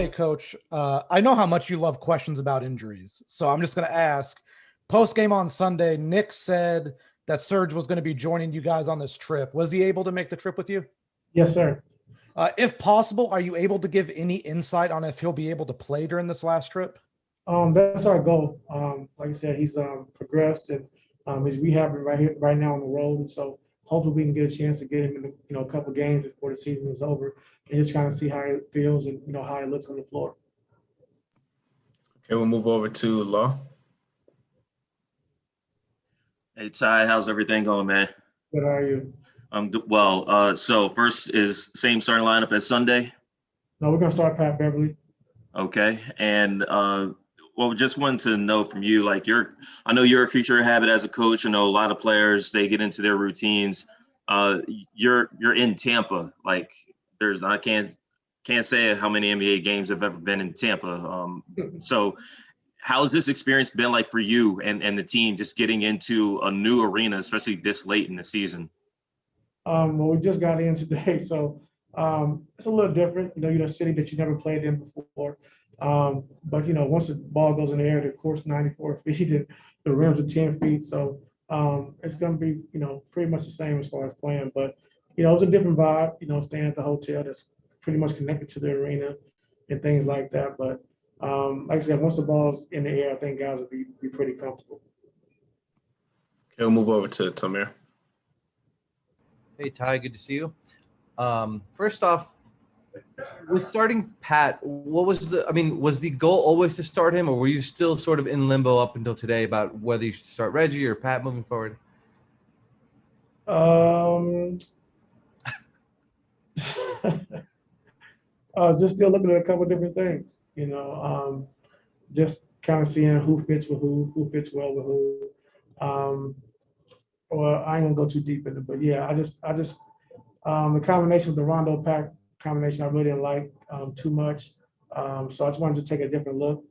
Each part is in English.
say, Coach, I know how much you love questions about injuries, so I'm just going to ask. Post game on Sunday, Nick said that Serge was going to be joining you guys on this trip. Was he able to make the trip with you? Yes, sir. If possible, are you able to give any insight on if he'll be able to play during this last trip? That's our goal. Like I said, he's progressed and he's rehabbing right now on the road, and so hopefully we can get a chance to get him in a couple games before the season is over, and just trying to see how it feels and how it looks on the floor. Okay, we'll move over to Law. Hey Ty, how's everything going, man? Good, how are you? Well. So first is same starting lineup as Sunday. No, we're gonna start Pat Beverly. Okay, and well, just wanted to know from you, like I know you're a creature of habit as a coach. I know a lot of players, they get into their routines. You're in Tampa. Like I can't say how many NBA games have ever been in Tampa. So how's this experience been like for you and the team, just getting into a new arena, especially this late in the season? Well, we just got in today, so it's a little different. You're a city that you never played in before. But once the ball goes in the air, the court's 94 feet and the rims are 10 feet. So it's going to be, pretty much the same as far as playing. But, it was a different vibe, staying at the hotel that's pretty much connected to the arena and things like that. But like I said, once the ball's in the air, I think guys will be pretty comfortable. Okay, we'll move over to Tamir. Hey, Ty, good to see you. First off, with starting Pat, was the goal always to start him, or were you still sort of in limbo up until today about whether you should start Reggie or Pat moving forward? Just still looking at a couple of different things, just kind of seeing who fits with who fits well with who. Well, I ain't gonna go too deep in it, but yeah, I just the combination with the Rondo Pack combination I really didn't like too much. So I just wanted to take a different look,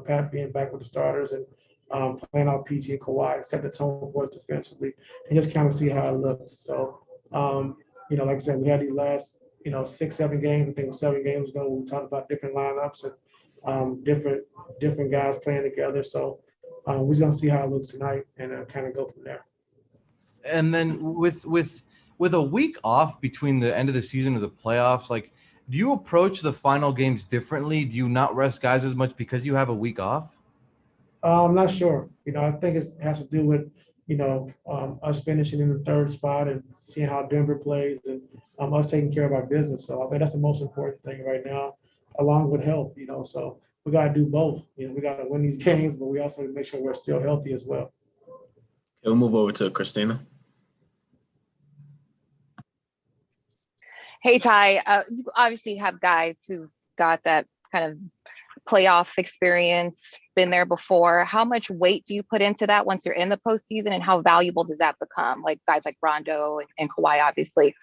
Pat being back with the starters and playing out PG and Kawhi, set the tone for us defensively, and just kind of see how it looks. So, like I said, we had these last, 6-7 games. I think it was 7 games ago. We talked about different lineups and different guys playing together. So we're just gonna see how it looks tonight and kind of go from there. And then with a week off between the end of the season and the playoffs, like, do you approach the final games differently? Do you not rest guys as much because you have a week off? I'm not sure. I think it has to do with, us finishing in the 3rd spot and seeing how Denver plays and us taking care of our business. So I think that's the most important thing right now, along with health, So we got to do both. We got to win these games, but we also make sure we're still healthy as well. Okay, we'll move over to Christina. Hey, Ty, you obviously have guys who've got that kind of playoff experience, been there before. How much weight do you put into that once you're in the postseason, and how valuable does that become? Like guys like Rondo and Kawhi, obviously.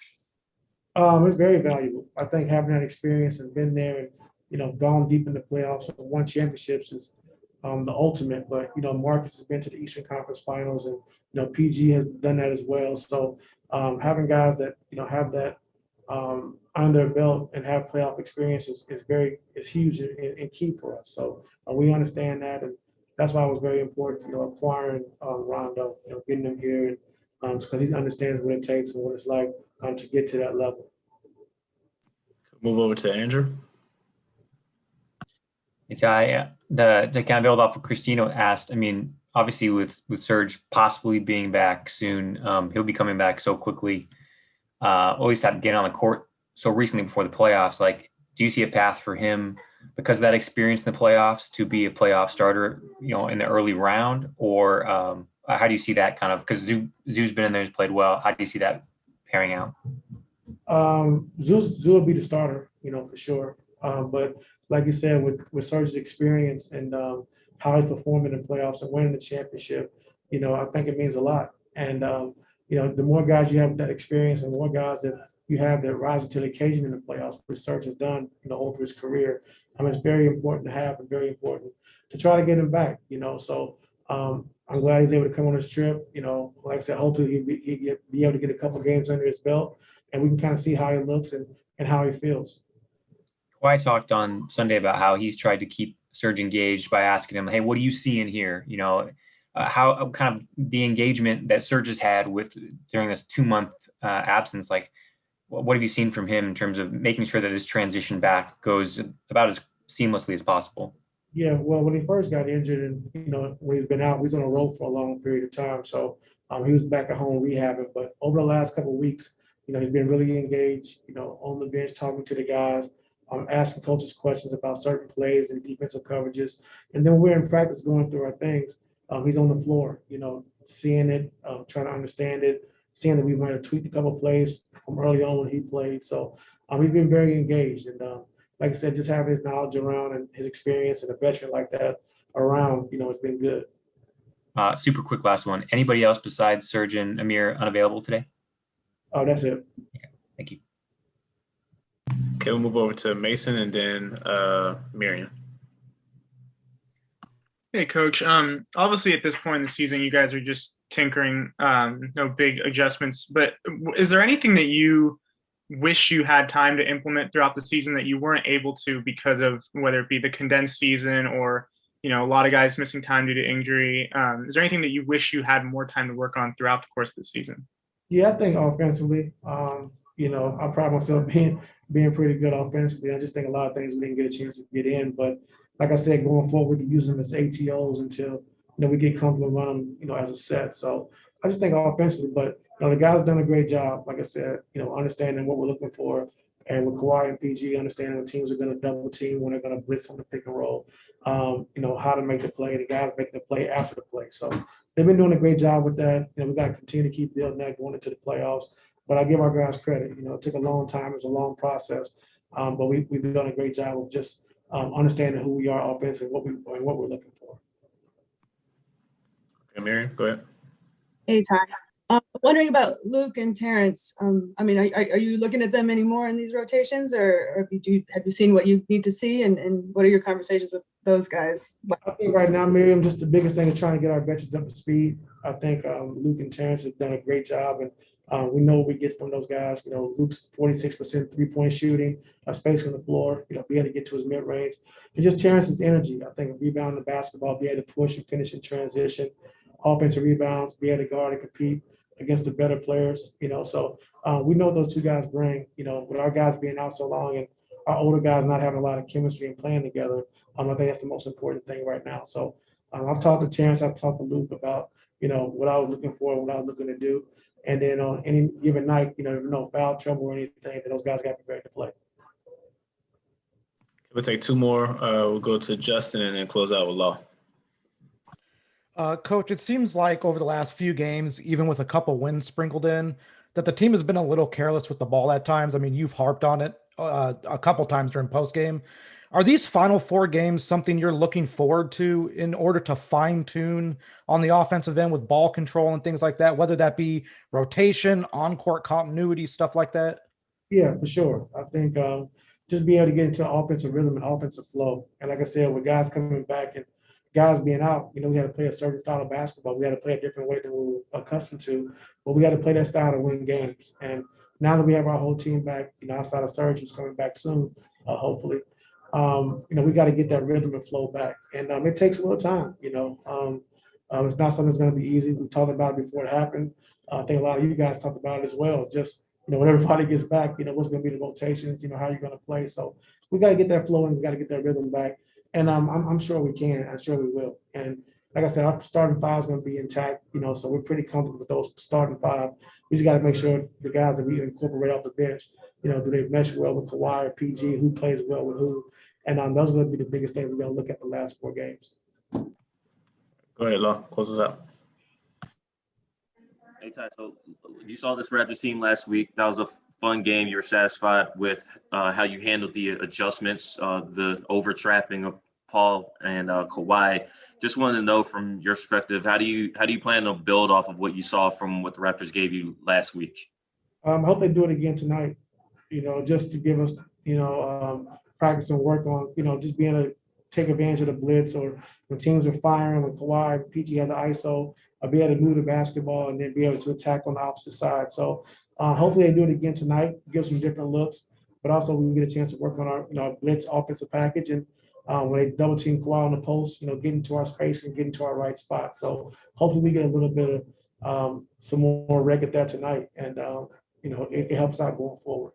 It's very valuable. I think having that experience and been there and, gone deep in the playoffs and won championships is the ultimate. But, Marcus has been to the Eastern Conference Finals and, PG has done that as well. So having guys that, have that under their belt and have playoff experience is huge and key for us. So we understand that, and that's why it was very important, acquiring Rondo, getting him here, and because he understands what it takes and what it's like to get to that level. Move over to Andrew. Hey, Ty, to kind of build off what Christina asked, I mean, obviously with Serge possibly being back soon, he'll be coming back so quickly. Always had to get on the court so recently before the playoffs. Like, do you see a path for him because of that experience in the playoffs to be a playoff starter, in the early round? Or how do you see that kind of, because Zoo's been in there, he's played well. How do you see that pairing out? Zoo will be the starter, for sure. But like you said, with Serge's experience and how he's performing in playoffs and winning the championship, I think it means a lot. And, the more guys you have with that experience and more guys that you have that rise to the occasion in the playoffs, which Serge has done, over his career, it's very important to have and very important to try to get him back, So I'm glad he's able to come on this trip. Like I said, hopefully he'll be able to get a couple games under his belt, and we can kind of see how he looks and how he feels. Kawhi talked on Sunday about how he's tried to keep Serge engaged by asking him, "Hey, what do you see in here?" How kind of the engagement that Serge has had with during this 2-month absence. Like, what have you seen from him in terms of making sure that his transition back goes about as seamlessly as possible? Yeah, well, when he first got injured and, when he's been out, he's on a road for a long period of time. So he was back at home rehabbing. But over the last couple of weeks, he's been really engaged, on the bench, talking to the guys, asking coaches questions about certain plays and defensive coverages. And then we're in practice going through our things. He's on the floor, seeing it, trying to understand it, seeing that we might have tweaked a couple of plays from early on when he played. So he's been very engaged. And like I said, just having his knowledge around and his experience and a veteran like that around, it's been good. Super quick last one. Anybody else besides Serge and Amir unavailable today? Oh, that's it. Okay, thank you. Okay, we'll move over to Mason and then Miriam. Hey, Coach. Obviously, at this point in the season, you guys are just tinkering, no big adjustments. But is there anything that you wish you had time to implement throughout the season that you weren't able to because of whether it be the condensed season or a lot of guys missing time due to injury? Is there anything that you wish you had more time to work on throughout the course of the season? Yeah, I think offensively, I pride myself being pretty good offensively. I just think a lot of things we didn't get a chance to get in. But like I said, going forward, we can use them as ATOs until we get comfortable running them, as a set. So I just think offensively, but the guys done a great job. Like I said, understanding what we're looking for, and with Kawhi and PG, understanding when teams are going to double team, when they're going to blitz on the pick and roll, how to make the play. The guys making the play after the play. So they've been doing a great job with that. We got to continue to keep building that going into the playoffs. But I give our guys credit. It took a long time. It was a long process, but we've done a great job of just understanding who we are offensively and what we're looking for. Okay, Miriam, go ahead. Hey, Ty. Wondering about Luke and Terrence. Are you looking at them anymore in these rotations, or have you seen what you need to see, and what are your conversations with those guys? I think right now, Miriam, just the biggest thing is trying to get our veterans up to speed. I think Luke and Terrence have done a great job, and we know what we get from those guys. Luke's 46% three-point shooting, space on the floor, be able to get to his mid-range. And just Terrence's energy. I think rebounding the basketball, be able to push and finish in transition, offensive rebounds, be able to guard and compete against the better players, So we know those two guys bring, with our guys being out so long and our older guys not having a lot of chemistry and playing together, I think that's the most important thing right now. So I've talked to Terrence, I've talked to Luke about, what I was looking for, what I was looking to do. And then on any given night, no foul trouble or anything, those guys got prepared to play. We'll take two more. We'll go to Justin and then close out with Law. Coach, it seems like over the last few games, even with a couple wins sprinkled in, that the team has been a little careless with the ball at times. I mean, you've harped on it a couple times during postgame. Are these final 4 games something you're looking forward to in order to fine-tune on the offensive end with ball control and things like that, whether that be rotation, on-court continuity, stuff like that? Yeah, for sure. I think just being able to get into offensive rhythm and offensive flow. And like I said, with guys coming back and guys being out, we had to play a certain style of basketball. We had to play a different way than we were accustomed to, but we had to play that style to win games. And now that we have our whole team back, outside of Serge, who's coming back soon, hopefully, we got to get that rhythm and flow back. And it takes a little time, it's not something that's going to be easy. We talked about it before it happened. I think a lot of you guys talked about it as well. Just, when everybody gets back, what's going to be the rotations, how you're going to play. So we got to get that flow and we got to get that rhythm back. And I'm sure we can. I'm sure we will. And like I said, our starting 5 is going to be intact, so we're pretty comfortable with those starting 5. We just got to make sure the guys that we incorporate off the bench, do they mesh well with Kawhi or PG, who plays well with who. And those are going to be the biggest things we're going to look at the last 4 games. Go ahead, Law. Close us out. Hey, Ty, so you saw this Raptors team last week. That was a fun game. You were satisfied with how you handled the adjustments, the over-trapping of Paul and Kawhi. Just wanted to know from your perspective, how do you plan to build off of what you saw from what the Raptors gave you last week? I hope they do it again tonight, just to give us, practice and work on, just being able to take advantage of the blitz, or when teams are firing, when Kawhi, PG had the ISO, be able to move the basketball and then be able to attack on the opposite side. So hopefully they do it again tonight, give some different looks. but also we get a chance to work on our, blitz offensive package, and when they double team Kawhi on the post, get into our space and get into our right spot. So hopefully we get a little bit of some more rec at that tonight, and it helps out going forward.